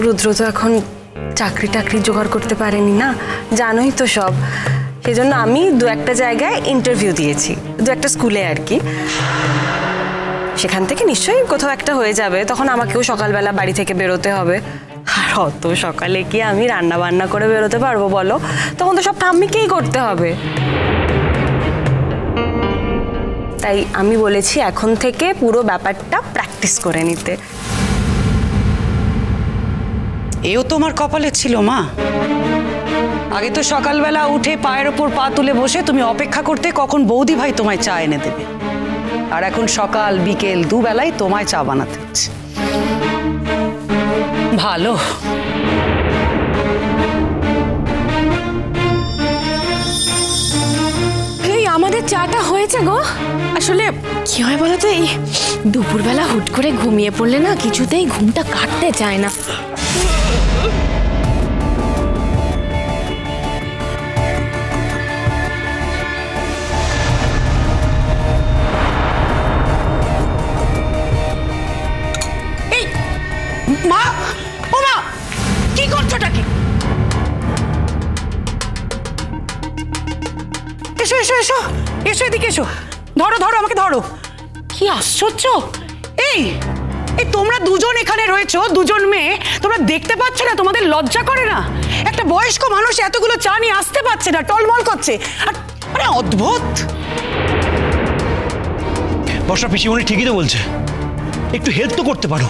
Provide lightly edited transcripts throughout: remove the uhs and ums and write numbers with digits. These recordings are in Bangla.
রুদ্র তো এখন চাকরি জোগাড় করতে পারেনি না, জানোই তো সব। সেজন্য আমি দু একটা জায়গায় ইন্টারভিউ দিয়েছি, দু একটা স্কুলে আর কি। সেখান থেকে নিশ্চয়ই কোথাও একটা হয়ে যাবে, তখন আমাকেও সকালবেলা বাড়ি থেকে বেরোতে হবে। আর অত সকালে কি আমি রান্না বান্না করে বেরোতে পারবো বলো? তখন তো সব ঠাম্মিকেই করতে হবে। তাই আমি বলেছি এখন থেকে পুরো ব্যাপারটা প্র্যাকটিস করে নিতে। এও তোমার কপালে ছিল মা। আগে তো সকালবেলা উঠে পায়ের ওপর পা তুলে বসে তুমি অপেক্ষা করতে কখন বৌদি ভাই তোমায় চা এনে দেবে, আর এখন সকাল বিকেল দুবেলায় তোমায় চা বানাতে হচ্ছে। ভালো। এই আমাদের চাটা হয়েছে গো। আসলে কি হয় বলো তো, এই দুপুরবেলা হুট করে ঘুমিয়ে পড়লে না কিছুতেই ঘুমটা কাটতে চায় না। মা, ও মা, কি করছোটা কি? এসো এসো এসো এসো, এদিকে এসো। ধরো ধরো, আমাকে ধরো। কি আশ্চর্য! এই এই তোমরা দুজন এখানে রয়েছো, দুজন মেয়ে, তোমরা দেখতে পাচ্ছ না? তোমাদের লজ্জা করে না? একটা বয়স্ক মানুষ এতগুলো চা নিয়ে আসতে পারছে না, টলমল করছে। আর মানে অদ্ভুত। বর্ষা, পিসিমণি ঠিকই তো বলছে, একটু হেল্প তো করতে পারো।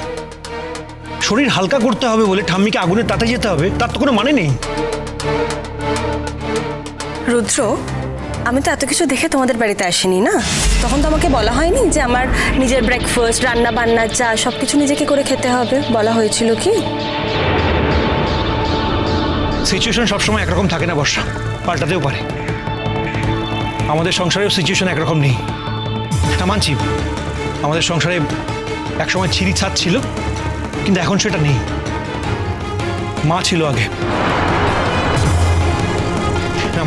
শরীর হালকা করতে হবে বলে ঠাম্মিকে আগুনের তাতে যেতে হবে, তার তো কোনো মানে নেই। রুদ্র, আমি তো এত কিছু দেখে তোমাদের বাড়িতে আসিনি না। তখন তো আমাকে বলা হয়নি যে আমার নিজের ব্রেকফাস্ট, রান্না বান্না, চা সবকিছু নিজেকে করে খেতে হবে? বলা হয়েছিল কি? সিচুয়েশন সবসময় একরকম থাকে না বর্ষা, পাল্টাতেও পারে। আমাদের সংসারেও সিচুয়েশন একরকম নেই। মানছি, আমাদের সংসারে একসময় ছিঁড়ি ছাদ ছিল, কিন্তু এখন সেটা নেই। মা ছিল আগে,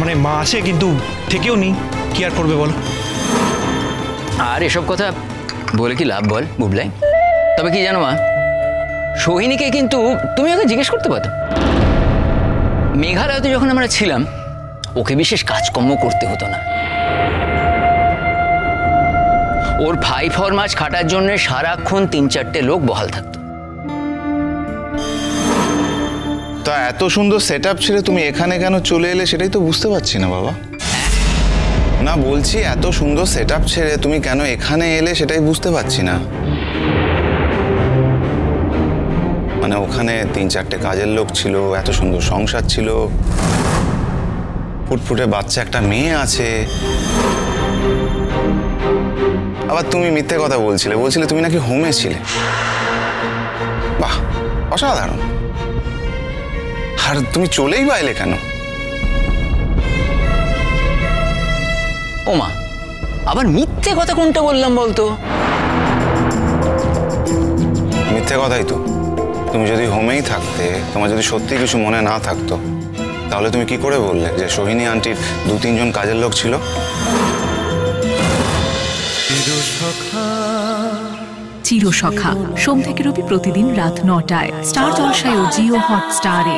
মানে মা আছে কিন্তু থেকেও নেই, কি আর করবে বলো? আর এসব কথা বলে কি লাভ বল বুবলাই? তবে কি জানো মা, সোহিনীকে কিন্তু তুমি ওকে জিজ্ঞেস করতে পারো। মেঘালয়তে যখন আমরা ছিলাম ওকে বিশেষ কাজকর্ম করতে হতো না। ওর ভাই ফরমাস খাটার জন্য সারাক্ষণ ৩-৪টে লোক বহাল থাকতো। তা এত সুন্দর সেটআপ ছেড়ে তুমি এখানে কেন চলে এলে সেটাই তো বুঝতে পারছি না বাবা। না বলছি, এত সুন্দর সেটআপ ছেড়ে তুমি কেন এখানে এলে সেটাই বুঝতে পারছি না। মানে ওখানে ৩-৪টে কাজের লোক ছিল, এত সুন্দর সংসার ছিল, ফুটফুটে বাচ্চা একটা মেয়ে আছে। আবার তুমি মিথ্যে কথা বলছিলে তুমি নাকি হোমে ছিলে। বাহ, অসাধারণ। আর তুমি চলেই বা এলে কেন? ও মা, আবার মিথ্যে কথা কোনটা বললাম বলতো? মিথ্যে কথাই তো। তুমি যদি হোমেই থাকতে, তোমার যদি সত্যি কিছু মনে না থাকতো, তাহলে তুমি কি করে বললে যে সোহিনী আন্টির 2-3 জন কাজের লোক ছিল? চিরসখা সোম থেকে রবি প্রতিদিন রাত ৯টায় স্টার জলসায় ও জিও হটস্টারে।